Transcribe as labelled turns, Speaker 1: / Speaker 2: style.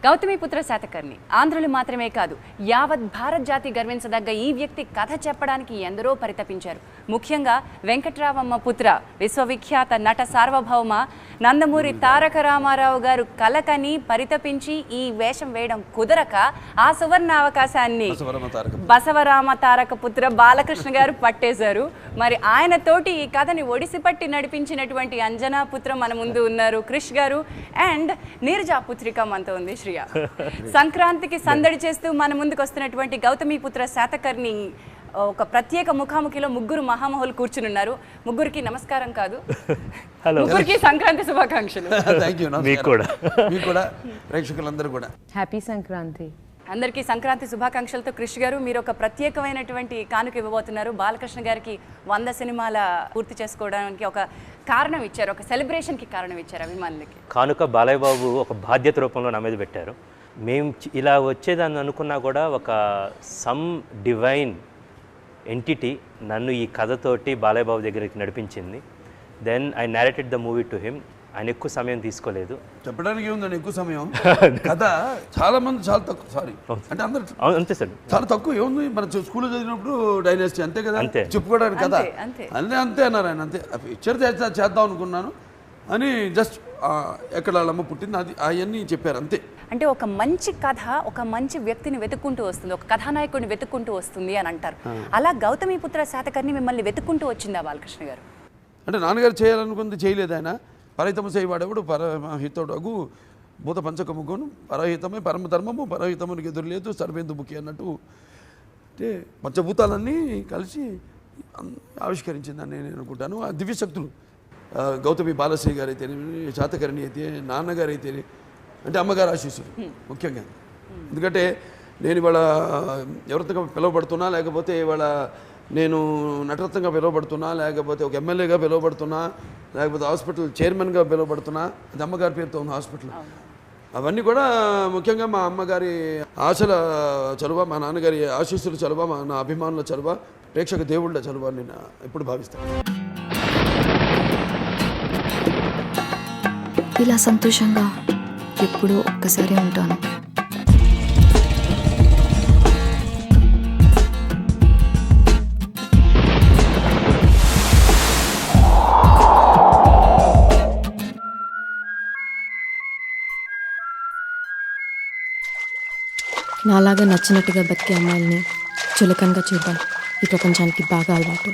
Speaker 1: గౌతమిపుత్ర శాతకర్ణి ఆంధ్రులు మాత్రమే కాదు, యావత్ భారత్ జాతి గర్వించదగ్గ ఈ వ్యక్తి కథ చెప్పడానికి ఎందరో పరితపించారు. ముఖ్యంగా వెంకట్రామమ్మ పుత్ర విశ్వవిఖ్యాత నట సార్వభౌమ నందమూరి తారక రామారావు గారు కలకని పరితపించి ఈ వేషం వేయడం కుదరక ఆ సువర్ణ అవకాశాన్ని బసవరామ తారక పుత్ర బాలకృష్ణ గారు పట్టేశారు. మరి ఆయనతోటి ఈ కథని ఒడిసి పట్టి నడిపించినటువంటి అంజనా పుత్ర మన ముందు ఉన్నారు క్రిష్ గారు, అండ్ నీరజా పుత్రిక మనతో ఉంది శ్రియ. సంక్రాంతికి సందడి చేస్తూ మన ముందుకు వస్తున్నటువంటి గౌతమిపుత్ర శాతకర్ణి ఒక ప్రత్యేక ముఖాముఖిలో ముగ్గురు మహామహులు కూర్చుని ఉన్నారు. ముగ్గురికి నమస్కారం కాదు, ముగ్గురికి సంక్రాంతి శుభాకాంక్షలు.
Speaker 2: ప్రేక్షకులందరూ కూడా
Speaker 3: హ్యాపీ సంక్రాంతి.
Speaker 1: అందరికీ సంక్రాంతి శుభాకాంక్షలతో క్రిష్ గారు మీరు ఒక ప్రత్యేకమైనటువంటి కానుక ఇవ్వబోతున్నారు. బాలకృష్ణ గారికి 100 సినిమాల పూర్తి చేసుకోవడానికి ఒక కారణం ఇచ్చారు, ఒక సెలబ్రేషన్కి కారణం ఇచ్చారు అభిమానులకి.
Speaker 4: కానుక బాలయ్య బాబు ఒక బాధ్యత రూపంలో నా మీద పెట్టారు. మేము ఇలా వచ్చేదాన్ని అనుకున్నా కూడా ఒక సమ్ డివైన్ ఎంటిటీ నన్ను ఈ కథతోటి బాలయ్య బాబు దగ్గరికి నడిపించింది. Then I narrated the movie to him. ఆయన ఎక్కువ సమయం తీసుకోలేదు.
Speaker 2: చెప్పడానికి ఏముందండి ఎక్కువ సమయం, కథ చాలా మంది చాలా తక్కువ, సారీ అంటే అందరు
Speaker 4: అంతే సార్,
Speaker 2: చాలా తక్కువ ఏముంది. మన స్కూల్లో చదివినప్పుడు డైనాసిటీ అంతే కదా చెప్పుకోవడానికి కథ అంతే అన్నారు ఆయన. అంతే పిక్చర్ చేద్దాం అనుకున్నాను అని జస్ట్ ఎక్కడ వాళ్ళమ్మ పుట్టింది అది అవన్నీ చెప్పారు అంతే.
Speaker 1: అంటే ఒక మంచి కథ ఒక మంచి వ్యక్తిని వెతుక్కుంటూ వస్తుంది, ఒక కథానాయకుడిని వెతుక్కుంటూ వస్తుంది అని అంటారు. అలా గౌతమిపుత్ర శాతకర్ణి మిమ్మల్ని వెతుక్కుంటూ వచ్చిందా బాలకృష్ణ గారు?
Speaker 2: అంటే నాన్నగారు చేయాలనుకుంది చేయలేదు. ఆయన పరహితము చేయవాడేవాడు పరహితుడగు భూత పంచకముగును పరహితమే పరమధర్మము పరహితమునికి ఎదురులేదు సర్వేందు ముఖి అన్నట్టు. అంటే పంచభూతాలన్నీ కలిసి ఆవిష్కరించిందని నేను అనుకుంటాను. ఆ దివ్యశక్తులు గౌతమి బాలశ్రీ గారు అయితే, శాతకర్ణి అయితే, నాన్నగారు అయితే, అంటే అమ్మగారు ఆశీస్సులు ముఖ్యంగా. ఎందుకంటే నేను ఇవాళ ఎవరితో పిలువబడుతున్నా, లేకపోతే ఇవాళ నేను నటరత్నంగా పిలువబడుతున్నా, లేకపోతే ఒక ఎమ్మెల్యేగా పిలువబడుతున్నా, లేకపోతే హాస్పిటల్ చైర్మన్గా పిలువబడుతున్నా, అది అమ్మగారి పేరుతో ఉన్న హాస్పిటల్. అవన్నీ కూడా ముఖ్యంగా మా అమ్మగారి ఆశల చలువ, మా నాన్నగారి ఆశీస్సుల చలువ, నా అభిమానుల చలువ, ప్రేక్షక దేవుళ్ళ చలువ నేను ఎప్పుడు భావిస్తాను.
Speaker 5: ఇలా సంతోషంగా ఎప్పుడూ ఒక్కసారి ఉంటాను. నాలాగా నచ్చినట్టుగా బతికే అమ్మాయిల్ని చులకనగా చూద్దాం. ఈ ప్రపంచానికి బాగా అలవాటు.